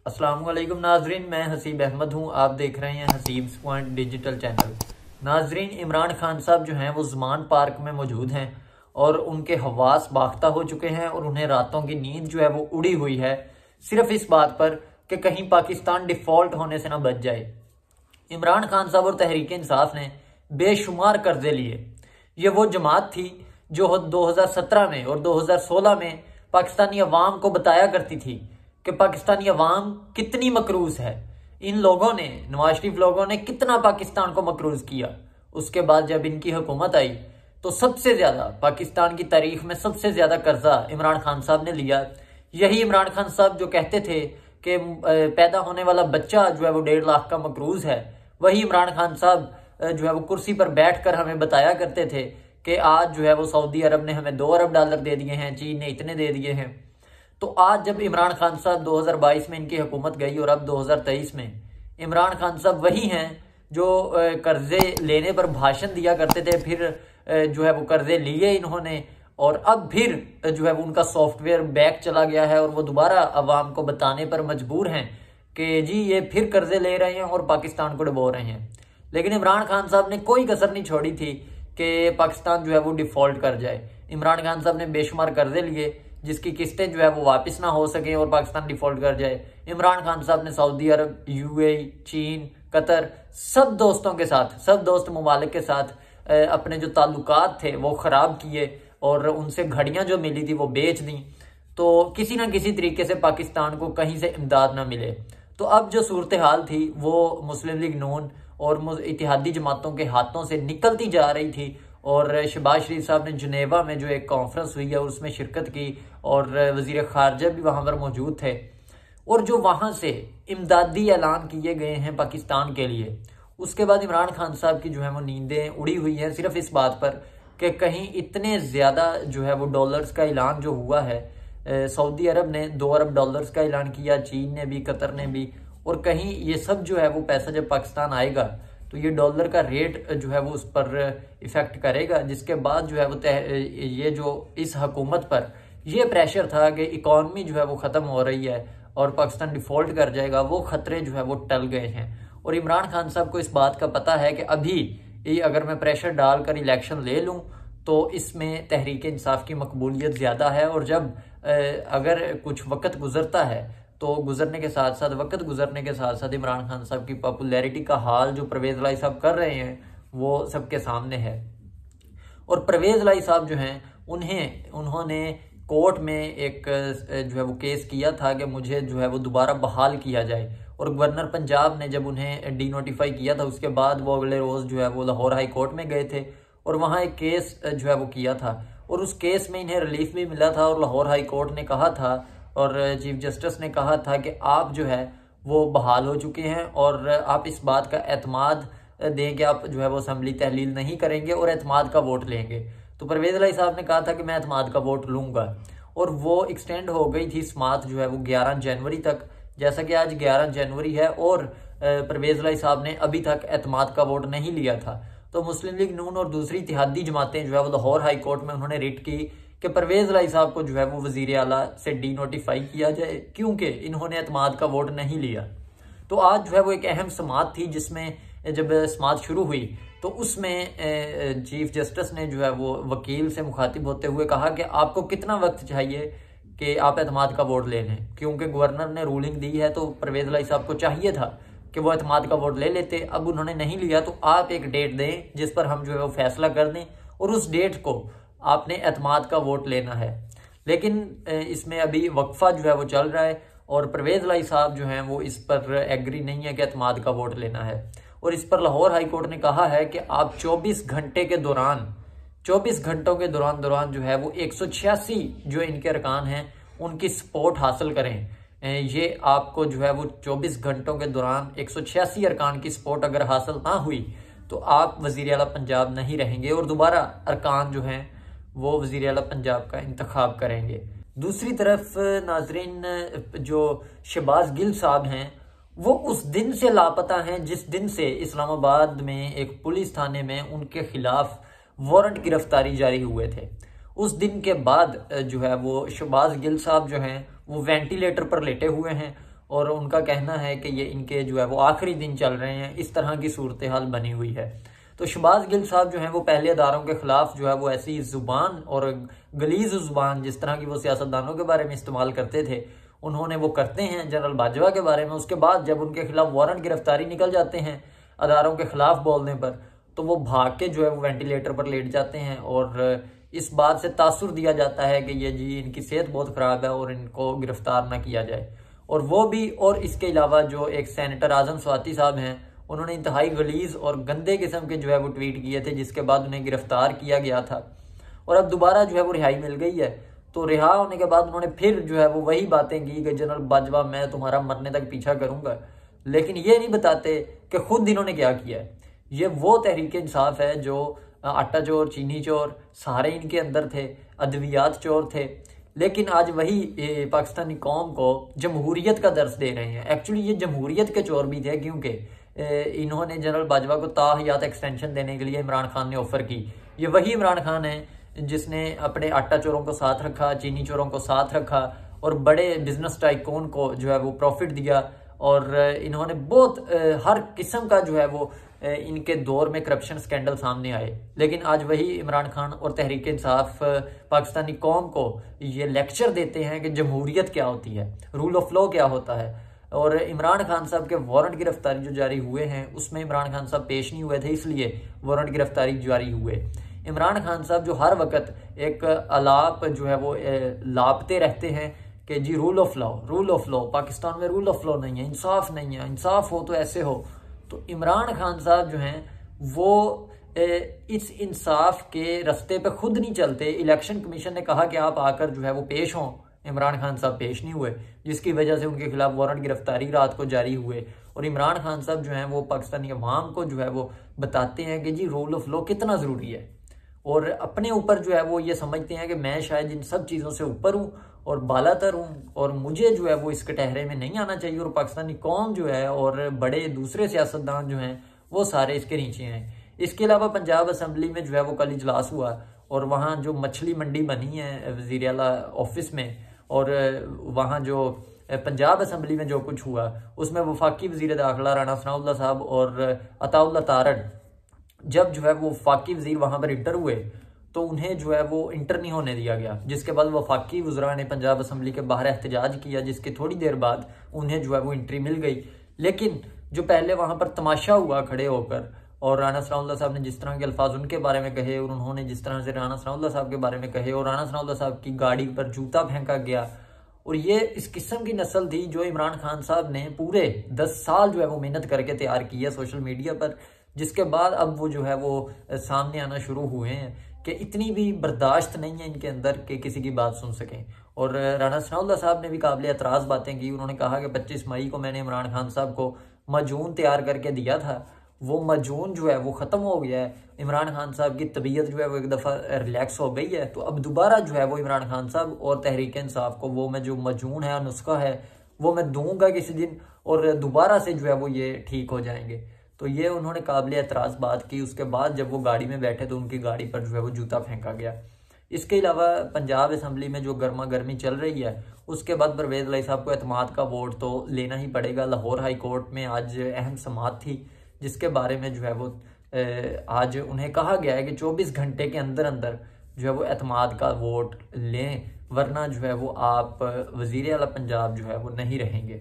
अस्सलाम वालेकुम नाजरीन, मैं हसीब अहमद हूँ। आप देख रहे हैं हसीब्स पॉइंट डिजिटल चैनल। नाजरीन, इमरान खान साहब जो हैं वो ज़मान पार्क में मौजूद हैं और उनके हवास बाख्ता हो चुके हैं और उन्हें रातों की नींद जो है वो उड़ी हुई है, सिर्फ इस बात पर कि कहीं पाकिस्तान डिफ़ॉल्ट होने से ना बच जाए। इमरान खान साहब और तहरीक इंसाफ ने बेशुमार कर्जे लिए। ये वो जमात थी जो 2017 में और 2016 में पाकिस्तानी अवाम को बताया करती थी कि पाकिस्तानी अवाम कितनी मकरूज है। इन लोगों ने, नवाज शरीफ लोगों ने कितना पाकिस्तान को मकरूज किया। उसके बाद जब इनकी हुकूमत आई तो सबसे ज्यादा पाकिस्तान की तारीख में सबसे ज्यादा कर्जा इमरान खान साहब ने लिया। यही इमरान खान साहब जो कहते थे कि पैदा होने वाला बच्चा जो है वो 1.5 लाख का मकरूज है, वही इमरान खान साहब जो है वो कुर्सी पर बैठकर हमें बताया करते थे कि आज जो है वो सऊदी अरब ने हमें 2 अरब डॉलर दे दिए हैं, चीन ने इतने दे दिए हैं। तो आज जब इमरान खान साहब 2022 में इनकी हुकूमत गई और अब 2023 में इमरान खान साहब वही हैं जो कर्जे लेने पर भाषण दिया करते थे, फिर जो है वो कर्जे लिए इन्होंने और अब फिर जो है वो उनका सॉफ्टवेयर बैक चला गया है और वो दोबारा अवाम को बताने पर मजबूर हैं कि जी ये फिर कर्जे ले रहे हैं और पाकिस्तान को डुबो रहे हैं। लेकिन इमरान खान साहब ने कोई कसर नहीं छोड़ी थी कि पाकिस्तान जो है वो डिफॉल्ट कर जाए। इमरान खान साहब ने बेशुमार कर्जे लिए जिसकी किस्तें जो है वो वापस ना हो सके और पाकिस्तान डिफॉल्ट कर जाए। इमरान खान साहब ने सऊदी अरब, यूएई, चीन, कतर, सब दोस्तों के साथ, सब दोस्त ममालिक के साथ अपने जो ताल्लुकात थे वो ख़राब किए और उनसे घड़ियां जो मिली थी वो बेच दी, तो किसी ना किसी तरीके से पाकिस्तान को कहीं से इमदाद ना मिले। तो अब जो सूरत हाल थी वो मुस्लिम लीग नून और इत्तेहादी जमातों के हाथों से निकलती जा रही थी और शहबाज शरीफ साहब ने जुनेवा में जो एक कॉन्फ्रेंस हुई है उसमें शिरकत की और वजीर खारजा भी वहां पर मौजूद थे और जो वहां से इमदादी ऐलान किए गए हैं पाकिस्तान के लिए, उसके बाद इमरान खान साहब की जो है वो नींदें उड़ी हुई हैं सिर्फ इस बात पर कि कहीं इतने ज़्यादा जो है वो डॉलर्स का ऐलान जो हुआ है, सऊदी अरब ने 2 अरब डॉलर्स का ऐलान किया, चीन ने भी, कतर ने भी, और कहीं ये सब जो है वो पैसा जब पाकिस्तान आएगा तो ये डॉलर का रेट जो है वो उस पर इफेक्ट करेगा, जिसके बाद जो है वो ये जो इस हुकूमत पर ये प्रेशर था कि इकॉनमी जो है वो ख़त्म हो रही है और पाकिस्तान डिफ़ॉल्ट कर जाएगा, वो ख़तरे जो है वो टल गए हैं। और इमरान खान साहब को इस बात का पता है कि अभी ये अगर मैं प्रेशर डालकर इलेक्शन ले लूँ तो इसमें तहरीक इंसाफ की मकबूलियत ज़्यादा है और जब अगर कुछ वक्त गुजरता है तो गुजरने के साथ साथ, वक्त गुजरने के साथ साथ इमरान खान साहब की पॉपुलैरिटी का हाल जो परवेज़ लाई साहब कर रहे हैं वो सबके सामने है। और परवेज़ लाई साहब जो हैं उन्होंने कोर्ट में एक जो है वो केस किया था कि मुझे जो है वो दोबारा बहाल किया जाए और गवर्नर पंजाब ने जब उन्हें डी नोटिफाई किया था उसके बाद वो अगले रोज़ जो है वो लाहौर हाई कोर्ट में गए थे और वहाँ एक केस जो है वो किया था और उस केस में इन्हें रिलीफ भी मिला था और लाहौर हाई कोर्ट ने कहा था और चीफ जस्टिस ने कहा था कि आप जो है वो बहाल हो चुके हैं और आप इस बात का एतमाद दें कि आप जो है वो असम्बली तहलील नहीं करेंगे और एतमाद का वोट लेंगे। तो परवेज़ लाई साहब ने कहा था कि मैं एतमाद का वोट लूँगा और वो एक्सटेंड हो गई थी समात जो है वो 11 जनवरी तक, जैसा कि आज 11 जनवरी है और परवेज़ लाई साहब ने अभी तक एतमाद का वोट नहीं लिया था। तो मुस्लिम लीग नून और दूसरी इत्तेहादी जमातें जो है वो लाहौर हाई कोर्ट में उन्होंने रिट की कि परवेज़ लाई साहब को जो है वो वज़ीर आला से डी नोटिफाई किया जाए क्योंकि इन्होंने एतमाद का वोट नहीं लिया। तो आज जो है वो एक अहम समात थी जिसमें जब समात शुरू हुई तो उसमें चीफ जस्टिस ने जो है वो वकील से मुखातिब होते हुए कहा कि आपको कितना वक्त चाहिए कि आप एतमाद का वोट ले लें, क्योंकि गवर्नर ने रूलिंग दी है तो परवेज़ लाई साहब को चाहिए था कि वो एतमाद का वोट ले लेते। अब उन्होंने नहीं लिया तो आप एक डेट दें जिस पर हम जो है वो फैसला कर दें और उस डेट को आपने एतमाद का वोट लेना है। लेकिन इसमें अभी वक्फा जो है वो चल रहा है और परवेज़ लाई साहब जो हैं वो इस पर एग्री नहीं है कि एतमाद का वोट लेना है और इस पर लाहौर हाई कोर्ट ने कहा है कि आप 24 घंटे के दौरान, 24 घंटों के दौरान जो है वो 186 जो इनके अरकान हैं उनकी सपोर्ट हासिल करें। ये आपको जो है वो 24 घंटों के दौरान 186 अरकान की सपोर्ट अगर हासिल ना हुई तो आप वज़ीर आला पंजाब नहीं रहेंगे और दोबारा अरकान जो हैं वो वज़ीर आला पंजाब का इंतखाब करेंगे। दूसरी तरफ नाजरीन, जो शहबाज गिल साहब हैं वो उस दिन से लापता हैं जिस दिन से इस्लामाबाद में एक पुलिस थाने में उनके खिलाफ वारंट गिरफ्तारी जारी हुए थे। उस दिन के बाद जो है वो शहबाज गिल साहब जो हैं वो वेंटिलेटर पर लेटे हुए हैं और उनका कहना है कि ये इनके जो है वो आखिरी दिन चल रहे हैं। इस तरह की सूरत हाल बनी हुई है। तो शहबाज गिल साहब जो हैं वो पहले अदारों के खिलाफ जो है वो ऐसी जुबान और गलीज जुबान जिस तरह की वो सियासतदानों के बारे में इस्तेमाल करते थे, उन्होंने वो करते हैं जनरल बाजवा के बारे में। उसके बाद जब उनके खिलाफ वारंट गिरफ्तारी निकल जाते हैं अदारों के खिलाफ बोलने पर, तो वो भाग के जो है वो वेंटिलेटर पर लेट जाते हैं और इस बात से तासुर दिया जाता है कि ये जी इनकी सेहत बहुत ख़राब है और इनको गिरफ्तार ना किया जाए। और वो भी, और इसके अलावा जो एक सेनेटर आजम स्वाति साहब हैं, उन्होंने इंतहाई गलीज और गंदे किस्म के जो है वो ट्वीट किए थे, जिसके बाद उन्हें गिरफ्तार किया गया था और अब दोबारा जो है वो रिहाई मिल गई है। तो रिहा होने के बाद उन्होंने फिर जो है वो वही बातें की कि जनरल बाजवा मैं तुम्हारा मरने तक पीछा करूंगा, लेकिन ये नहीं बताते कि खुद इन्होंने क्या किया है। ये वो तहरीक इंसाफ है जो आटा चोर, चीनी चोर सारे इनके अंदर थे, अद्वियात चोर थे, लेकिन आज वही पाकिस्तानी कौम को जमहूरियत का दर्स दे रहे हैं। एक्चुअली ये जमहूरियत के चोर भी थे, क्योंकि इन्होंने जनरल बाजवा को ताहयात एक्सटेंशन देने के लिए इमरान खान ने ऑफर की। ये वही इमरान खान है जिसने अपने आटा चोरों को साथ रखा, चीनी चोरों को साथ रखा और बड़े बिजनेस टाइकून को जो है वो प्रॉफिट दिया। और इन्होंने बहुत हर किस्म का जो है वो इनके दौर में करप्शन स्कैंडल सामने आए, लेकिन आज वही इमरान खान और तहरीक इंसाफ पाकिस्तानी कौम को ये लेक्चर देते हैं कि जमहूरियत क्या होती है, रूल ऑफ लॉ क्या होता है। और इमरान खान साहब के वारंट गिरफ्तारी जो जारी हुए हैं उसमें इमरान खान साहब पेश नहीं हुए थे, इसलिए वारंट गिरफ्तारी जारी हुए। इमरान खान साहब जो हर वक्त एक अलाप जो है वो लापते रहते हैं कि जी रूल ऑफ लॉ, पाकिस्तान में रूल ऑफ लॉ नहीं है, इंसाफ नहीं है, इंसाफ हो तो ऐसे हो। तो इमरान खान साहब जो हैं वो इस इंसाफ के रास्ते पे खुद नहीं चलते। इलेक्शन कमीशन ने कहा कि आप आकर जो है वो पेश हों, इमरान खान साहब पेश नहीं हुए, जिसकी वजह से उनके खिलाफ वारंट गिरफ्तारी रात को जारी हुए। और इमरान खान साहब जो हैं वो पाकिस्तानी अवाम को जो है वो बताते हैं कि जी रूल ऑफ लॉ कितना ज़रूरी है, और अपने ऊपर जो है वो ये समझते हैं कि मैं शायद इन सब चीज़ों से ऊपर हूँ और बालातर हूँ और मुझे जो है वो इस कटहरे में नहीं आना चाहिए। और पाकिस्तानी कौम जो है और बड़े दूसरे सियासतदान जो हैं वो सारे इसके नीचे हैं। इसके अलावा पंजाब असम्बली में जो है वो कल इजलास हुआ और वहाँ जो मछली मंडी बनी है वज़ीर आला ऑफिस में, और वहाँ जो पंजाब असम्बली में जो कुछ हुआ उसमें वफाकी वज़ीर दाखिला राना सनाउल्लाह साहब और अताउल्लाह तारड़, जब जो है वो वफाकी वज़ीर वहाँ पर इंटर हुए तो उन्हें जो है वो इंटर नहीं होने दिया गया, जिसके बाद वफाकी वज़रा ने पंजाब असम्बली के बाहर एहतजाज किया, जिसके थोड़ी देर बाद उन्हें जो है वो एंट्री मिल गई। लेकिन जो पहले वहाँ पर तमाशा हुआ खड़े होकर, और राना सनाउल्लाह साहब ने जिस तरह के अल्फाज उनके बारे में कहे और उन्होंने जिस तरह से राना सनाउल्लाह साहब के बारे में कहे, और राना सनाउल्लाह साहब की गाड़ी पर जूता फेंका गया, और ये इस किस्म की नस्ल थी जो इमरान खान साहब ने पूरे 10 साल जो है वो मेहनत करके तैयार की है सोशल मीडिया पर, जिसके बाद अब वो जो है वो सामने आना शुरू हुए हैं कि इतनी भी बर्दाश्त नहीं है इनके अंदर कि किसी की बात सुन सकें। और राना सनाउल्लाह साहब ने भी काबिल एतराज़ बातें की। उन्होंने कहा कि 25 मई को मैंने इमरान खान साहब को मजून तैयार करके दिया था, वो मजून जो है वो ख़त्म हो गया है। इमरान खान साहब की तबीयत जो है वो एक दफ़ा रिलैक्स हो गई है, तो अब दोबारा जो है वो इमरान खान साहब और तहरीक इंसाफ को वो मैं जो मजून है, नुस्खा है, वो मैं दूंगा किसी दिन और दोबारा से जो है वो ये ठीक हो जाएंगे। तो ये उन्होंने काबिल एतराज़ बात की। उसके बाद जब वो गाड़ी में बैठे तो उनकी गाड़ी पर जो है वो जूता फेंका गया। इसके अलावा पंजाब असम्बली में जो गर्मा गर्मी चल रही है, उसके बाद परवेज़ इलाही साहब को एतमाद का वोट तो लेना ही पड़ेगा। लाहौर हाई कोर्ट में आज अहम समाअत थी, जिसके बारे में जो है वो आज उन्हें कहा गया है कि 24 घंटे के अंदर अंदर जो है वो एतमाद का वोट लें, वरना जो है वो आप वज़ीर आला पंजाब जो है वो नहीं रहेंगे।